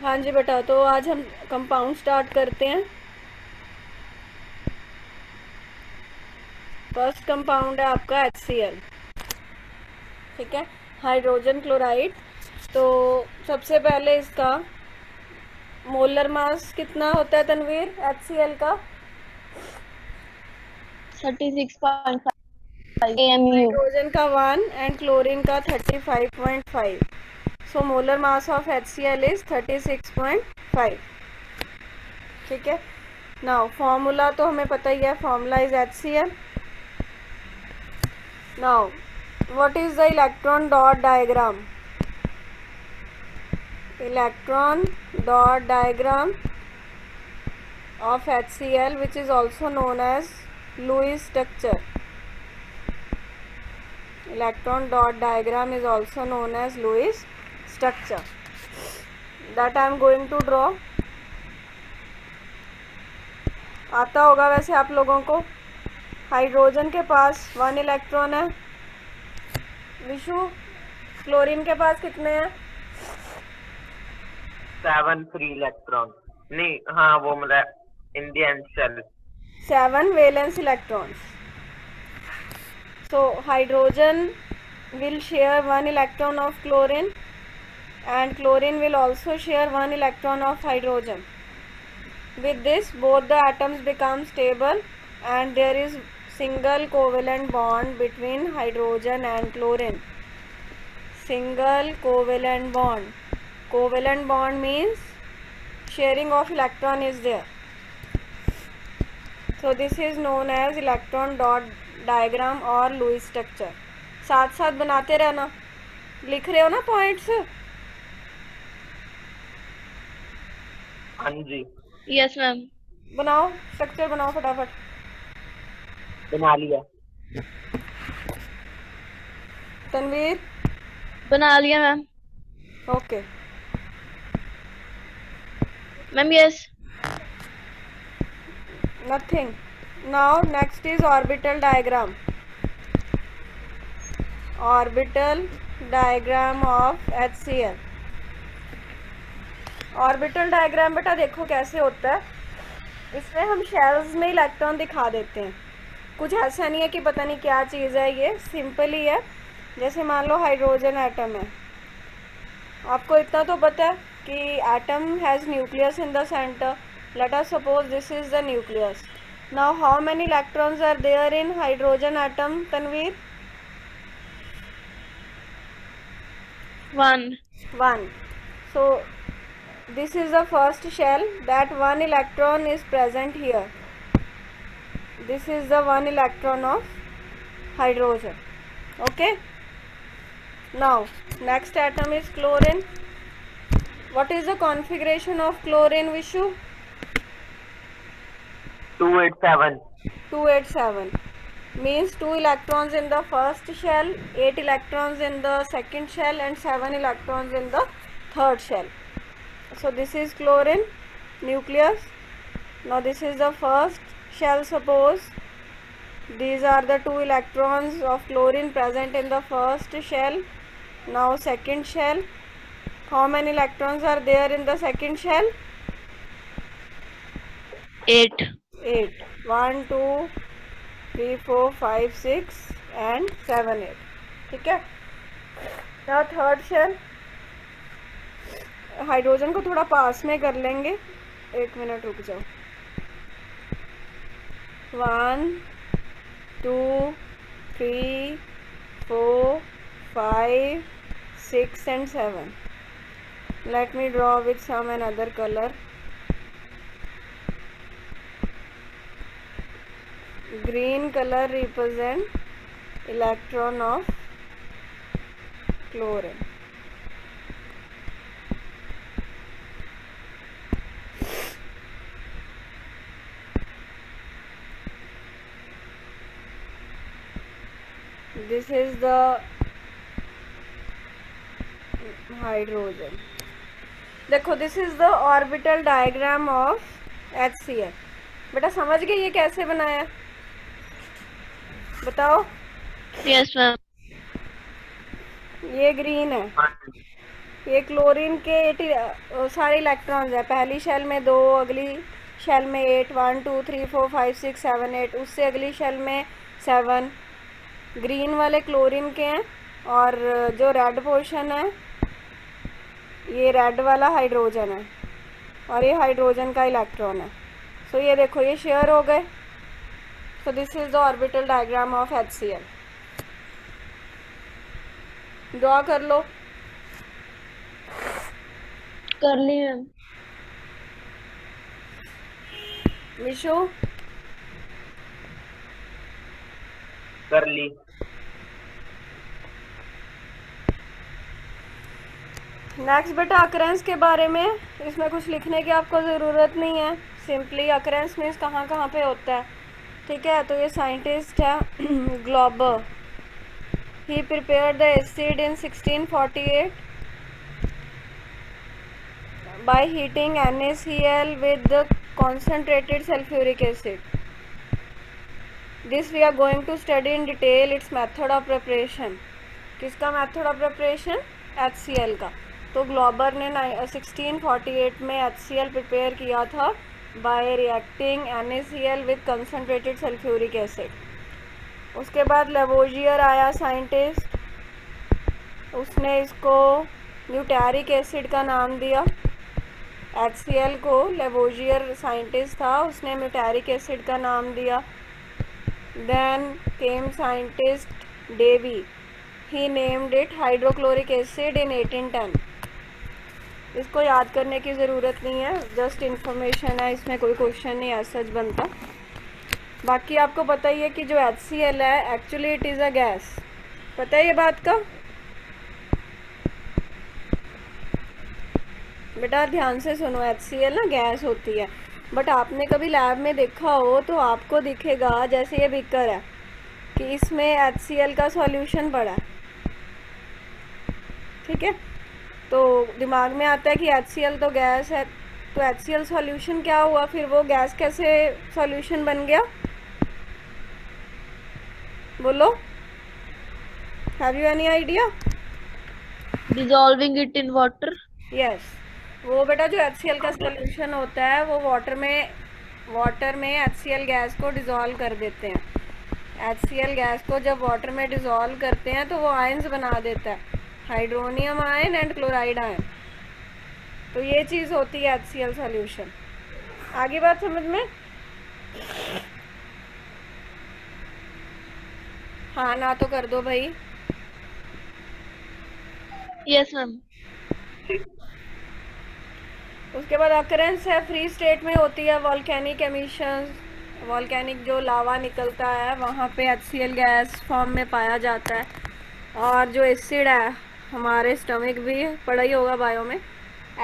हाँ जी बेटा, तो आज हम कंपाउंड स्टार्ट करते हैं। फर्स्ट कंपाउंड है आपका HCl। ठीक है, हाइड्रोजन क्लोराइड। तो सबसे पहले इसका मोलर मास कितना होता है तनवीर HCl का? 36.5 AMU. हाइड्रोजन का 1 एंड क्लोरीन का 35.5। So molar mass of HCl is 36.5। ठीक है, नाउ फॉर्मूला तो हमें पता ही है, formula is HCl। Now, what is the electron dot diagram? Electron dot diagram of HCl, which is also known as Lewis structure. Electron dot diagram is also known as Lewis structure. That I am going to draw. आता होगा वैसे आप लोगों को। Hydrogen के पास 1 electron है। Vishu, chlorine के पास कितने हैं? 7 फ्री इलेक्ट्रॉन। नहीं, हाँ वो मतलब Indian shell 7 valence electrons. So hydrogen will share 1 electron of chlorine and chlorine will also share 1 electron of hydrogen. With this, both the atoms become stable and there is single covalent bond between hydrogen and chlorine. Single covalent bond. Covalent bond means sharing of electron is there. So this is known as electron dot diagram और Lewis structure. साथ साथ बनाते रहना। लिख रहे हो ना points? हाँ जी, यस मैम। बनाओ, स्ट्रक्चर बनाओ फटाफट। बना लिया। तनवीर? बना लिया ma'am. Okay ma'am yes. Nothing. Now next is orbital diagram. Orbital diagram of HCl। Orbital diagram बेटा देखो कैसे होता है। इसमें हम शेल्स में इलेक्ट्रॉन दिखा देते हैं। कुछ ऐसा नहीं है कि पता नहीं क्या चीज़ है, ये सिंपल ही है। जैसे मान लो हाइड्रोजन एटम है, आपको इतना तो पता है कि atom has nucleus in the centre. Let us suppose this is the nucleus. Now how many electrons are there in hydrogen atom Tanvir? 1. 1. So this is the first shell, that 1 electron is present here. This is the 1 electron of hydrogen. Okay, now next atom is chlorine. What is the configuration of chlorine, Vishu? 287 287 means 2 electrons in the first shell, 8 electrons in the second shell and 7 electrons in the third shell. So this is chlorine nucleus. Now this is the first shell. Suppose these are the 2 electrons of chlorine present in the first shell. Now second shell, how many electrons are there in the second shell? 8. 8. 1 2 3 4 5 6 and 7 8. ठीक है। now third shell, hydrogen को थोड़ा पास में कर लेंगे, 1 minute रुक जाओ। 1 2 3 4 5 6 and 7. Let me draw with some another color. Green color represent electron of chlorine. This is the hydrogen. देखो, this is the orbital diagram of HCl. बेटा समझ गए ये कैसे बनाया? बताओ। Yes ma'am. ये ग्रीन है, ये क्लोरीन के 80 सारे इलेक्ट्रॉन्स है। पहली शेल में 2, अगली शेल में 8, 1 2 3 4 5 6 7 8, उससे अगली शेल में 7 ग्रीन वाले क्लोरीन के हैं, और जो रेड पोर्शन है ये रेड वाला हाइड्रोजन है, और ये हाइड्रोजन का इलेक्ट्रॉन है। सो ये देखो ये शेयर हो गए। So this is the orbital diagram of HCl। Draw कर लो। कर ली मैम। विशु कर ली। नेक्स्ट बेटा अकरेंस के बारे में, इसमें कुछ लिखने की आपको ज़रूरत नहीं है। सिंपली अकरेंस मीन्स कहाँ कहाँ पे होता है, ठीक है। तो ये साइंटिस्ट है Glauber, he prepared the acid in 1648 by heating NaCl with the concentrated sulfuric acid. This we are going to study in detail its method of preparation. किसका मेथड ऑफ प्रिपरेशन? HCl का। तो Glauber ने 1648 में HCl prepare किया था bye reacting NaCl with concentrated sulphuric acid. उसके बाद Lavoisier आया साइंटिस्ट, उसने इसको न्यूटैरिक एसिड का नाम दिया। HCl को लेवोजियर साइंटिस्ट था, उसने म्यूटैरिक एसिड का नाम दिया। Then came scientist Davy, he named it hydrochloric acid in 1810। इसको याद करने की ज़रूरत नहीं है, जस्ट इन्फॉर्मेशन है, इसमें कोई क्वेश्चन नहीं है सच बनता। बाकी आपको पता ही है कि जो HCl है actually it is a gas, पता है ये बात का? बेटा ध्यान से सुनो, HCl ना गैस होती है, बट आपने कभी लैब में देखा हो तो आपको दिखेगा जैसे ये बीकर है कि इसमें HCl का सॉल्यूशन पड़ा है, ठीक है। तो दिमाग में आता है कि HCl तो गैस है, तो HCl सॉल्यूशन क्या हुआ, फिर वो गैस कैसे सॉल्यूशन बन गया, बोलो, have you any idea? Dissolving it in water. Yes, वो बेटा जो HCl का सॉल्यूशन होता है वो वाटर में HCl गैस को डिज़ोल्व कर देते हैं। HCl गैस को जब वाटर में डिज़ोल्व करते हैं तो वो आयंस बना देता है, hydronium ion and chloride ion. तो ये चीज़ होती है HCl सॉल्यूशन। आगे बात समझ में? हाँ ना तो कर दो भाई। Yes ma'am. उसके बाद अकरेंस है, फ्री स्टेट में होती है वॉल्केनिक एमिशंस, वॉल्केनिक जो लावा निकलता है वहाँ पे HCl गैस फॉर्म में पाया जाता है। और जो एसिड है, हमारे स्टमक भी पढ़ा ही होगा बायो में,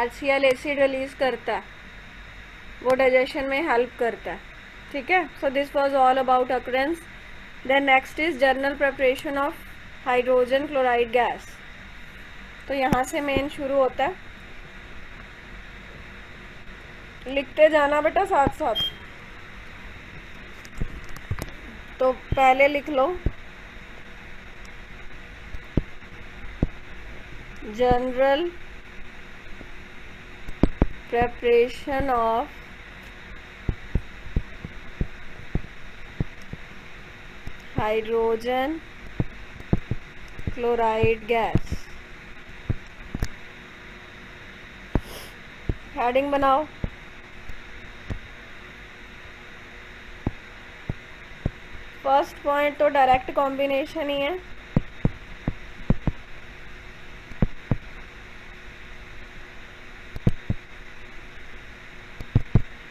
HCl एसिड रिलीज़ करता है, वो डाइजेशन में हेल्प करता है, ठीक है। So this was all about occurrence. Then next is general preparation of hydrogen chloride gas. तो यहाँ से मेन शुरू होता है, लिखते जाना बेटा साथ साथ। तो पहले लिख लो general preparation of hydrogen chloride gas. Heading बनाओ। फर्स्ट पॉइंट तो डायरेक्ट कॉम्बिनेशन ही है।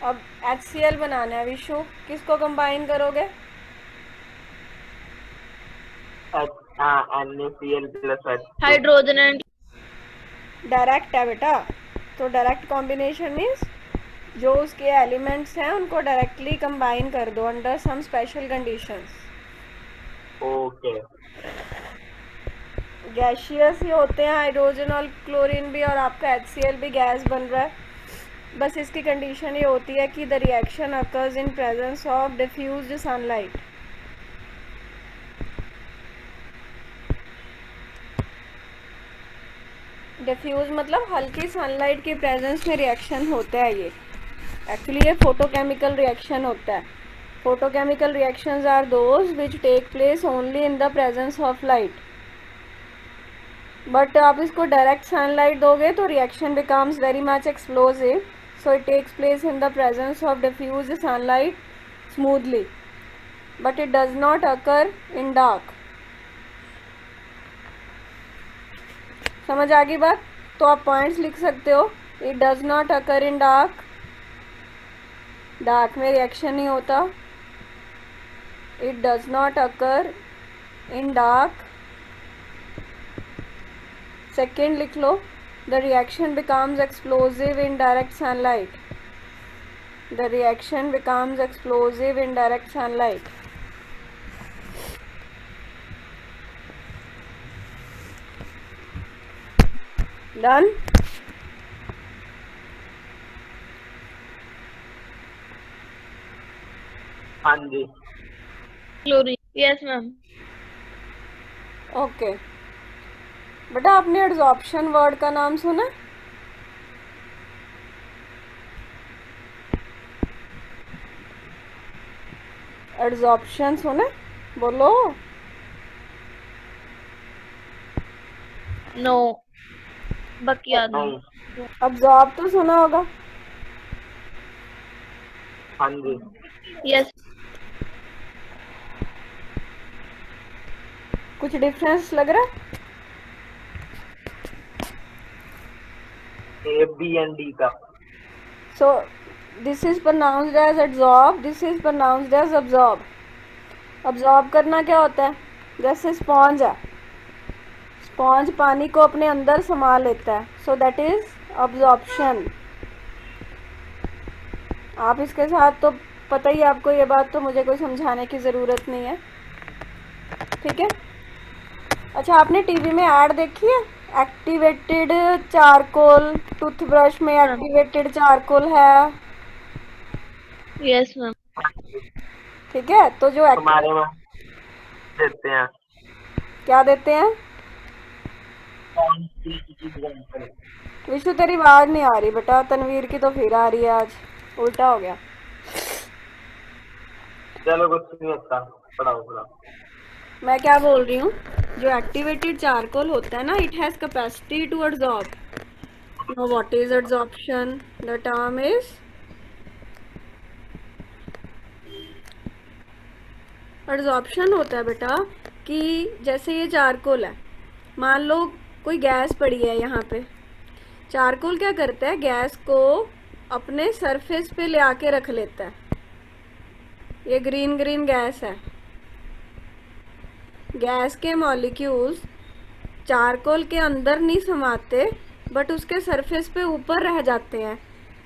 अब HCl बनाना है विशु, किसको कंबाइन करोगे? NaCl plus H2। Hydrogen and direct है बेटा, तो डायरेक्ट कॉम्बिनेशन मीन्स जो उसके एलिमेंट्स हैं उनको डायरेक्टली कंबाइन कर दो under some special conditions. Okay. Gaseous ही होते हैं हाइड्रोजन और क्लोरीन भी, और आपका HCl भी गैस बन रहा है। बस इसकी कंडीशन ये होती है कि the reaction occurs in presence of diffused sunlight. Diffuse मतलब हल्की सनलाइट की प्रेजेंस में रिएक्शन होता है। ये एक्चुअली ये फोटोकेमिकल रिएक्शन होता है। Photochemical reactions are those which take place only in the presence of light. But आप इसको डायरेक्ट सनलाइट दोगे तो reaction becomes very much explosive, so it takes place in the presence of diffuse sunlight smoothly, but it does not occur in dark. समझ आ गई बात? तो आप पॉइंट्स लिख सकते हो। It does not occur in dark, dark में रिएक्शन नहीं होता। It does not occur in dark. Second लिख लो, the reaction becomes explosive in direct sunlight. The reaction becomes explosive in direct sunlight. Done? हाँ जी। Chlorine, yes ma'am. ओके बेटा, आपने adsorption word का नाम सुना? एड्सॉर्प्शन सुना? बोलो। नो, बाकी याद नहीं। नहीं। अब्जॉर्ब तो सुना होगा। हाँ जी। यस। कुछ डिफरेंस लग रहा है? ए बी एंड डी का। So this is pronounced as absorb, this is pronounced as absorb. absorb करना क्या होता है? जैसे स्पॉन्ज है, स्पॉन्ज पानी को अपने अंदर समा लेता है, so that is absorption. आप इसके साथ तो पता ही आपको ये बात, तो मुझे कोई समझाने की ज़रूरत नहीं है, ठीक है? अच्छा, आपने टीवी में ऐड देखी है? एक्टिवेटेड चारकोल, टूथब्रश में एक्टिवेटेड चारकोल है, यस मैम। ठीक है? तो जो हमारे में देते हैं। क्या देते हैं? विशु तेरी आवाज नहीं आ रही बेटा, तनवीर की तो फिर आ रही है, आज उल्टा हो गया। चलो कुछ नहीं होता, पढ़ाओ। मैं क्या बोल रही हूँ, जो एक्टिवेटेड चारकोल होता है ना, it has capacity to absorb. Now what is absorption? The term is absorption होता है बेटा कि जैसे ये चारकोल है, मान लो कोई गैस पड़ी है यहाँ पे। चारकोल क्या करता है? गैस को अपने सरफेस पे ले आके रख लेता है। ये ग्रीन ग्रीन गैस है। गैस के मॉलिक्यूल्स चारकोल के अंदर नहीं समाते, बट उसके सरफेस पे ऊपर रह जाते हैं।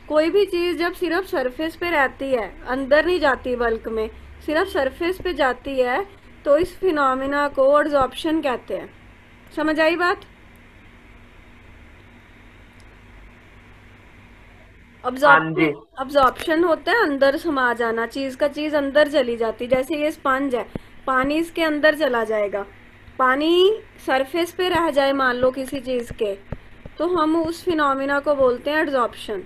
कोई भी चीज़ जब सिर्फ सरफेस पे रहती है, अंदर नहीं जाती बल्क में, सिर्फ सरफेस पे जाती है, तो इस फिनोमिना को एब्जॉर्प्शन कहते हैं। समझ आई बात? अब्जॉर्प्शन होता है अंदर समा जाना, चीज़ का चीज़ अंदर चली जाती। जैसे ये स्पंज है, पानी इसके अंदर चला जाएगा, पानी सरफेस पे रह जाए मान लो किसी चीज़ के, तो हम उस फिनोमिना को बोलते हैं एब्जॉर्प्शन।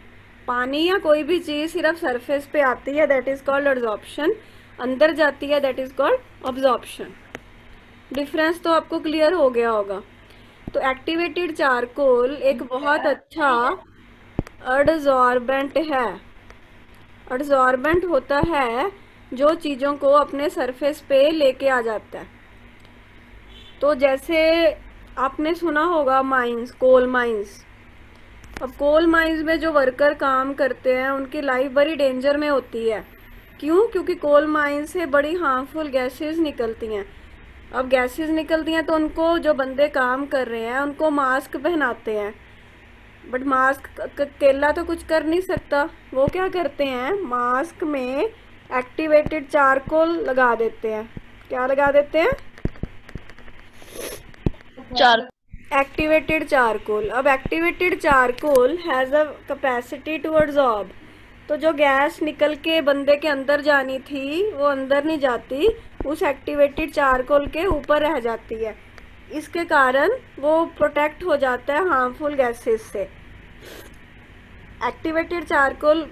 पानी या कोई भी चीज़ सिर्फ सरफेस पे आती है, दैट इज़ कॉल्ड एब्जॉर्प्शन। अंदर जाती है, that is called absorption. Difference तो आपको क्लियर हो गया होगा। तो एक्टिवेटेड चारकोल एक बहुत अच्छा एडसॉर्बेंट है। एडसॉर्बेंट होता है जो चीज़ों को अपने सरफेस पे लेके आ जाता है। तो जैसे आपने सुना होगा माइंस, कोल माइंस। अब कोल माइंस में जो वर्कर काम करते हैं उनकी लाइफ बड़ी डेंजर में होती है। क्यों? क्योंकि कोल माइंस से बड़ी हार्मफुल गैसेस निकलती हैं। अब गैसेस निकलती हैं तो उनको, जो बंदे काम कर रहे हैं उनको मास्क पहनाते हैं, बट मास्क अकेला तो कुछ कर नहीं सकता। वो क्या करते हैं? मास्क में एक्टिवेटेड चारकोल लगा देते हैं। क्या लगा देते हैं? Activated charcoal. अब activated charcoal has a capacity to absorb. तो जो गैस निकल के बंदे के अंदर जानी थी वो अंदर नहीं जाती, उस एक्टिवेटेड चारकोल के ऊपर रह जाती है। इसके कारण वो प्रोटेक्ट हो जाता है हार्मफुल गैसेस से। एक्टिवेटेड चारकोल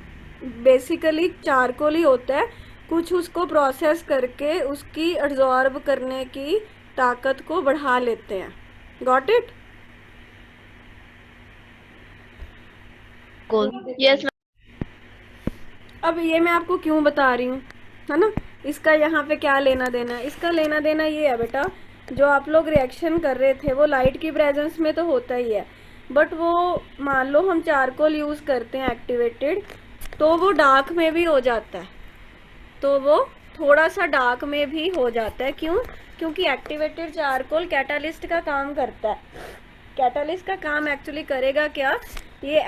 बेसिकली चारकोल ही होता है, कुछ उसको प्रोसेस करके उसकी एब्जॉर्ब करने की ताकत को बढ़ा लेते हैं। Got it? Yes ma'am. अब ये मैं आपको क्यों बता रही हूँ, है ना, इसका यहाँ पे क्या लेना देना है? इसका लेना देना ये है बेटा, जो आप लोग रिएक्शन कर रहे थे वो लाइट की प्रेजेंस में तो होता ही है, बट वो मान लो हम चारकोल यूज़ करते हैं एक्टिवेटेड, तो वो डार्क में भी हो जाता है, तो वो थोड़ा सा डार्क में भी हो जाता है। क्यों? क्योंकि एक्टिवेटेड चारकोल कैटालिस्ट का काम करता है। कैटालिस्ट का काम एक्चुअली करेगा क्या, ये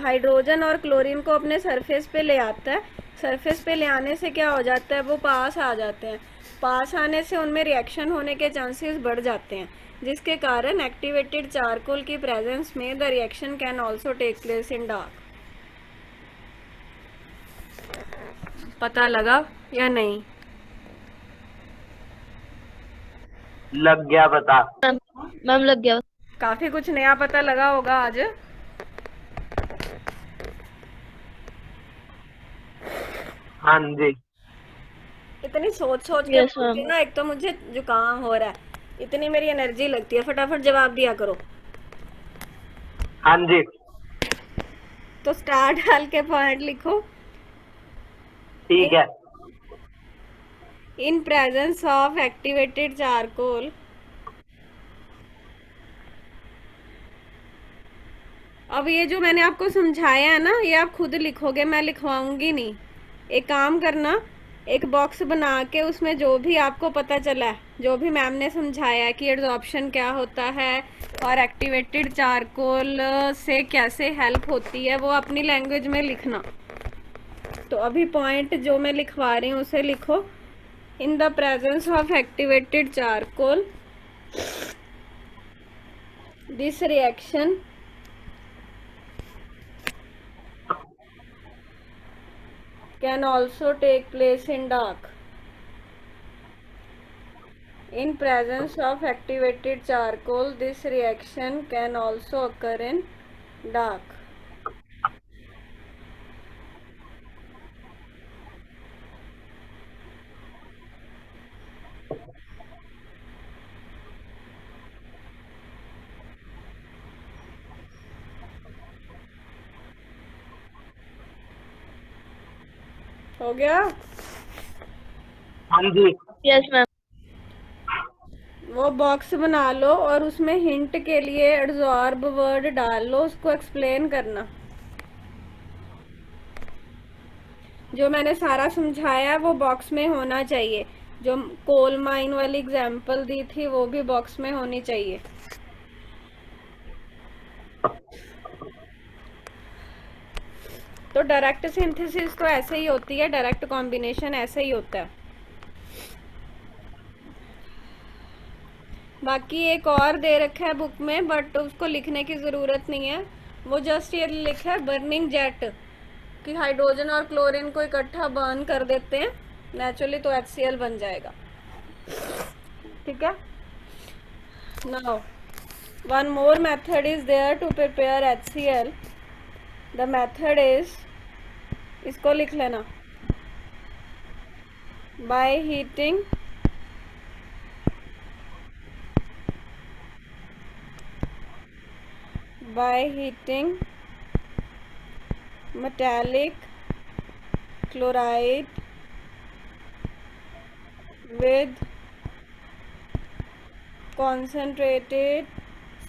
हाइड्रोजन और क्लोरीन को अपने सरफेस पे ले आता है। सरफेस पे ले आने से क्या हो जाता है, वो पास आ जाते हैं। पास आने से उनमें रिएक्शन होने के चांसेस बढ़ जाते हैं, जिसके कारण एक्टिवेटेड चारकोल की प्रेजेंस में the reaction can also take place in dark. पता लगा या नहीं? लग गया पता। मैम लग गया। काफी कुछ नया पता लगा होगा आज। हाँ जी। इतनी सोच के Yes, बोलती ma'am. ना, एक तो मुझे जुकाम हो रहा है, इतनी मेरी एनर्जी लगती है, फटाफट जवाब दिया करो। हाँ जी। तो स्टार डाल के पॉइंट लिखो। ठीक है। इन प्रेजेंस ऑफ एक्टिवेटेड चारकोल, अब ये जो मैंने आपको समझाया है ना, ये आप खुद लिखोगे, मैं लिखवाऊंगी नहीं। एक काम करना, एक बॉक्स बना के उसमें जो भी आपको पता चला है, जो भी मैम ने समझाया है कि एब्जॉर्प्शन क्या होता है और एक्टिवेटेड चारकोल से कैसे हेल्प होती है, वो अपनी लैंग्वेज में लिखना। तो अभी पॉइंट जो मैं लिखवा रही हूँ उसे लिखो। इन the presence of activated charcoal, this reaction can also take place in dark. In presence of activated charcoal, this reaction can also occur in dark. हो गया? हाँ जी। Yes ma'am. वो बॉक्स बना लो और उसमें हिंट के लिए एब्जॉर्ब वर्ड डाल लो, उसको एक्सप्लेन करना। जो मैंने सारा समझाया है वो बॉक्स में होना चाहिए। जो कोल माइन वाली एग्जांपल दी थी वो भी बॉक्स में होनी चाहिए। तो डायरेक्ट सिंथेसिस तो ऐसे ही होती है, डायरेक्ट कॉम्बिनेशन ऐसे ही होता है। बाकी एक और दे रखा है बुक में, बट उसको लिखने की ज़रूरत नहीं है, वो जस्ट ये लिखा है बर्निंग जेट, कि हाइड्रोजन और क्लोरीन को इकट्ठा बर्न कर देते हैं नेचुरली, तो HCl बन जाएगा। ठीक है। Now one more method is there to prepare HCl। The method is, इसको लिख लेना, by heating metallic chloride with concentrated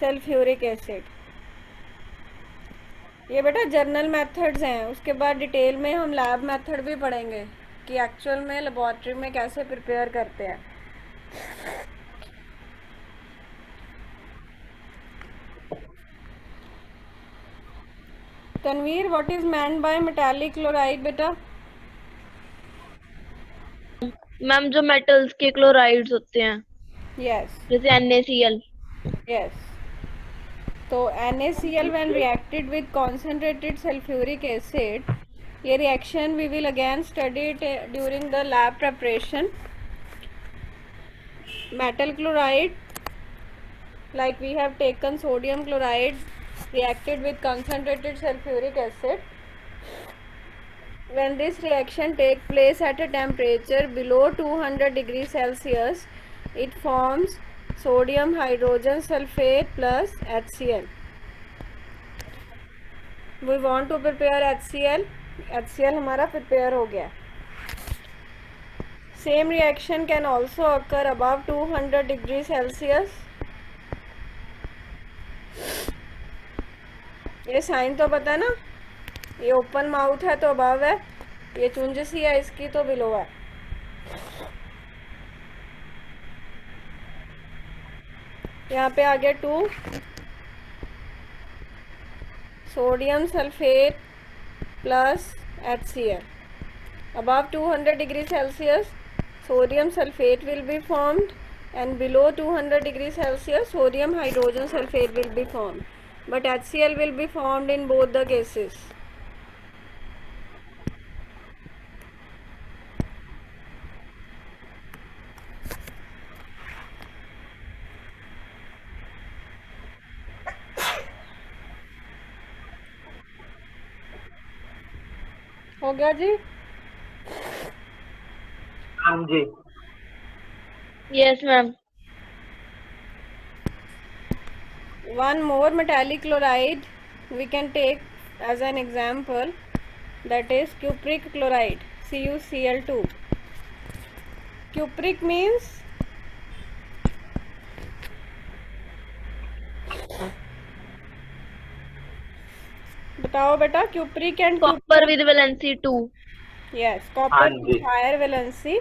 sulfuric acid। ये बेटा जर्नल मेथड्स हैं, उसके बाद डिटेल में हम लैब मेथड भी पढ़ेंगे कि एक्चुअल में लेबोरेटरी में कैसे प्रिपेयर करते हैं। Tanvir, what is meant by metallic chloride बेटा? मैम जो मेटल्स के क्लोराइड्स होते हैं, यस जैसे NaCl। यस। तो NaCl when reacted with concentrated sulfuric acid, ये reaction we will again study it during the lab preparation। metal chloride like we have taken sodium chloride reacted with concentrated sulfuric acid. When this reaction takes place at a temperature below 200 degrees Celsius, it forms sodium hydrogen sulfate plus HCl. We want to prepare HCl. HCl हमारा prepare हो गया. Same reaction can also occur above 200 degrees Celsius. ये sign तो पता है ना, ये open mouth है तो अबव है, ये चुंज सी है इसकी तो बिलो है. यहाँ पे आ गया 2 sodium sulphate plus HCl. Above 200 degrees Celsius, sodium sulfate will be formed, and below 200 degrees Celsius, sodium hydrogen sulfate will be formed. But HCl will be formed in both the cases. हो गया जी? हाँ जी. Yes, ma'am. One more metallic chloride we can take as an example, that is cupric chloride, CuCl2. Cupric means बताओ बेटा. cupric and Copper with valency 2. yes, copper हाँ with ji. higher valency,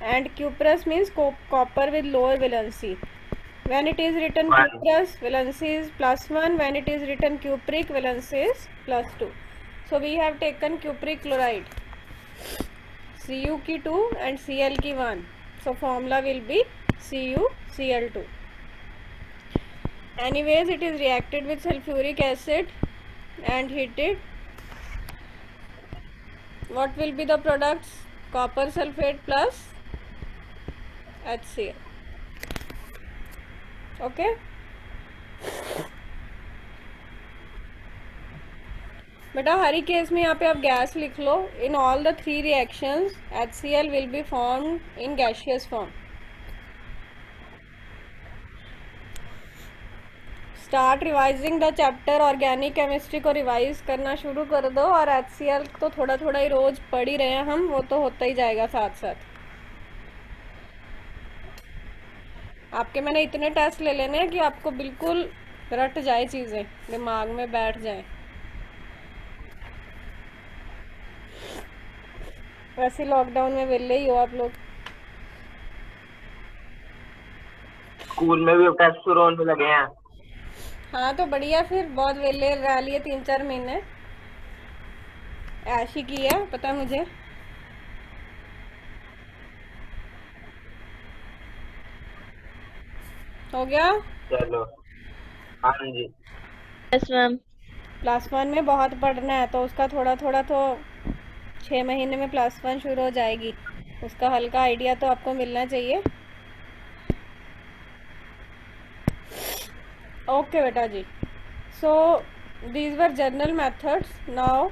and cuprous means copper with lower valency. When it is written One. cuprous, valency is +1. When it is written cupric, valency is +2. So we have taken cupric chloride, Cu की 2 and Cl की 1. So formula will be CuCl2. Anyways, it is reacted with sulfuric acid and heated. What will be the products? Copper sulfate plus HCl. Okay. बेटा हर ही case में यहाँ पे आप gas लिख लो. In all the 3 reactions, HCl will be formed in gaseous form. Start revising the chapter. Organic chemistry को revise करना शुरू कर दो, और HCl तो थोड़ा थोड़ा ही रोज पढ़ ही रहे हैं हम, वो तो होता ही जाएगा साथ साथ. आपके मैंने इतने टेस्ट ले लेने हैं कि आपको बिल्कुल रट जाए, चीज़ें दिमाग में बैठ जाए. वैसे लॉकडाउन में वेले ही हो आप लोग. स्कूल में भी अब टेस्ट शुरू होने लगे हैं. हाँ तो बढ़िया, फिर बहुत वेले रह लिए 3-4 महीने. ऐश ही की है पता मुझे. हो गया. चलो. हाँ जी. Yes, ma'am. +1 में बहुत पढ़ना है, तो उसका थोड़ा थोड़ा तो 6 महीने में +1 शुरू हो जाएगी. उसका हल्का आइडिया तो आपको मिलना चाहिए. ओके बेटा जी. So these were general methods. Now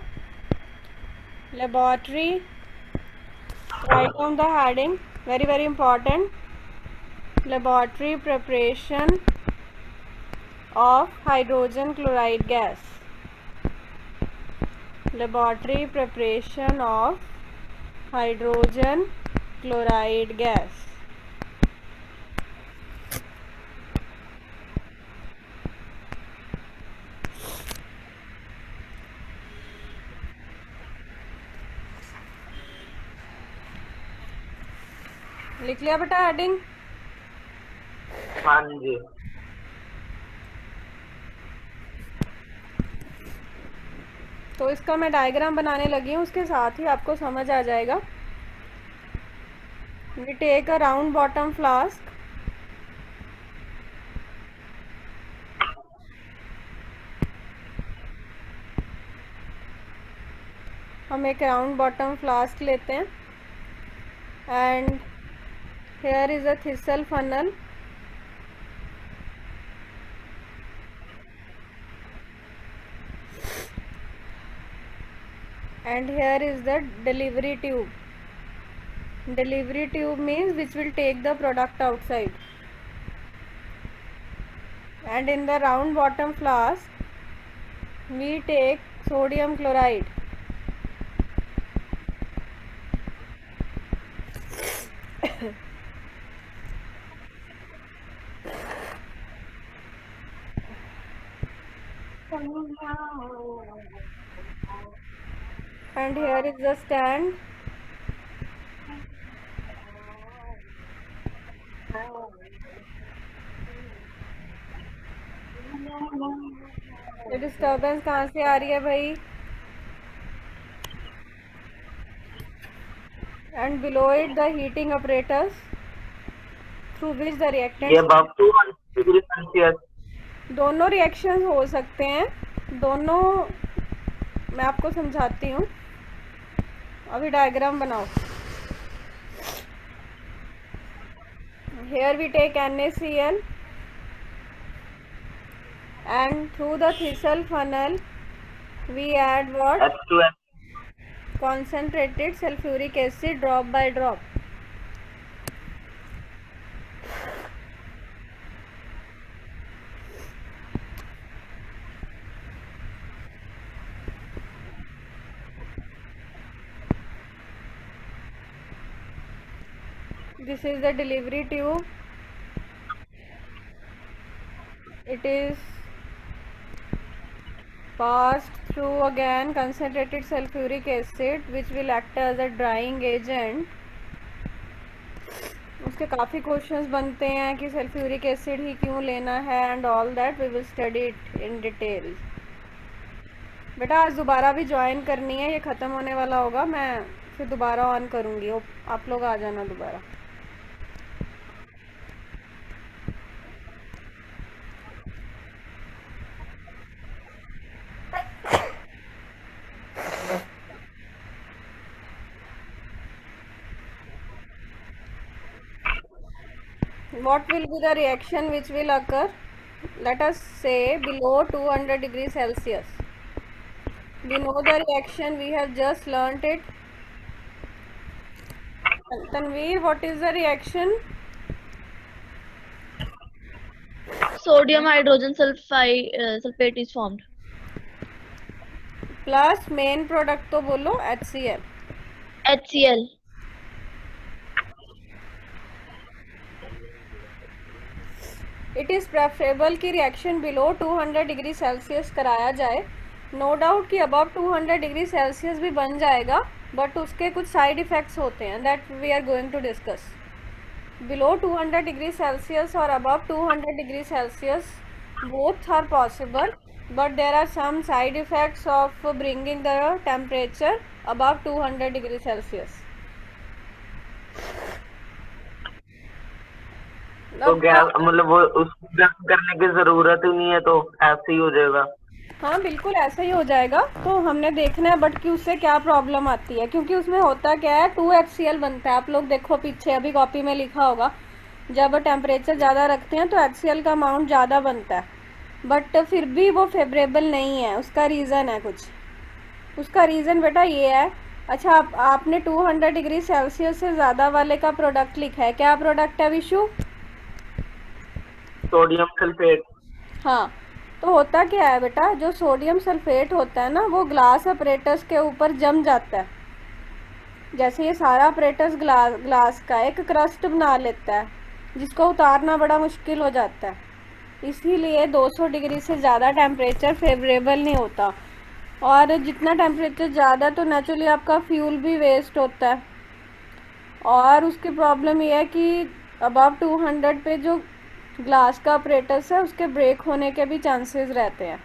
laboratory, right on the heading, very very important. Laboratory preparation of hydrogen chloride gas. Laboratory preparation of hydrogen chloride gas. लिख लिया बेटा हेडिंग? हाँ जी. तो इसका मैं डायग्राम बनाने लगी हूँ, उसके साथ ही आपको समझ आ जाएगा. We take a round bottom flask. हम एक राउंड बॉटम फ्लास्क लेते हैं, and here is a thistle funnel. and here is the delivery tube. Delivery tube means which will take the product outside. And in the round bottom flask we take sodium chloride. And here is the stand. ये disturbance कहाँ से आ रही है भाई? And below it the heating apparatus through which the reactant. ये above 200 degree Celsius. दोनों reaction हो सकते हैं, दोनों मैं आपको समझाती हूँ. अभी डायग्राम बनाओ. Here we take NaCl and through the thistle funnel we add what? H2S. Concentrated sulfuric acid drop by drop. This is the delivery tube. It is passed through again concentrated sulfuric acid which will act as a drying agent. उसके काफ़ी questions बनते हैं कि sulphuric acid ही क्यों लेना है and all that we will study it in detail. बेटा आज दोबारा भी ज्वाइन करनी है, ये ख़त्म होने वाला होगा, मैं फिर दोबारा ऑन करूँगी, आप लोग आ जाना दोबारा. What will be the reaction which will occur? Let us say below 200 degrees Celsius. We know the reaction, we have just learnt it. Tanveer, what is the reaction? Sodium hydrogen sulfate is formed. Plus main product तो बोलो HCl. HCl. It is preferable कि reaction below 200 degree Celsius कराया जाए. No doubt कि above 200 degree Celsius भी बन जाएगा, but उसके कुछ साइड इफ़ेक्ट्स होते हैं that we are going to discuss. Below 200 degree Celsius और above 200 degree Celsius both are possible, but there are some side effects of bringing the temperature above 200 degree Celsius. तो gas मतलब वो उसको गर्म करने की जरूरत ही नहीं है, तो ऐसे ही हो जाएगा. हाँ बिल्कुल ऐसा ही हो जाएगा. तो हमने देखना है बट कि उससे क्या प्रॉब्लम आती है, क्योंकि उसमें होता क्या है 2HCl बनता है. आप लोग देखो पीछे अभी कॉपी में लिखा होगा, जब टेम्परेचर ज़्यादा रखते हैं तो HCl का अमाउंट ज़्यादा बनता है, बट फिर भी वो फेवरेबल नहीं है. उसका रीज़न है कुछ. उसका रीज़न बेटा ये है. अच्छा आपने 200 डिग्री सेल्सियस से ज़्यादा वाले का प्रोडक्ट लिखा है, क्या प्रोडक्ट है विशु? Sodium sulphate. हाँ, तो होता क्या है बेटा, जो सोडियम सल्फेट होता है ना वो ग्लास अपरेटस के ऊपर जम जाता है. जैसे ये सारा अपरेटस ग्लास का एक क्रस्ट बना लेता है जिसको उतारना बड़ा मुश्किल हो जाता है. इसीलिए 200 डिग्री से ज़्यादा टेम्परेचर फेवरेबल नहीं होता. और जितना टेम्परेचर ज़्यादा तो नेचुरली आपका फ्यूल भी वेस्ट होता है. और उसकी प्रॉब्लम ये है कि अबव 200 पे जो ग्लास का अपरेटस है उसके ब्रेक होने के भी चांसेस रहते हैं.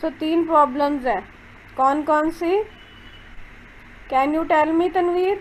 सो 3 प्रॉब्लम्स हैं. कौन कौन सी? Can you tell me Tanveer?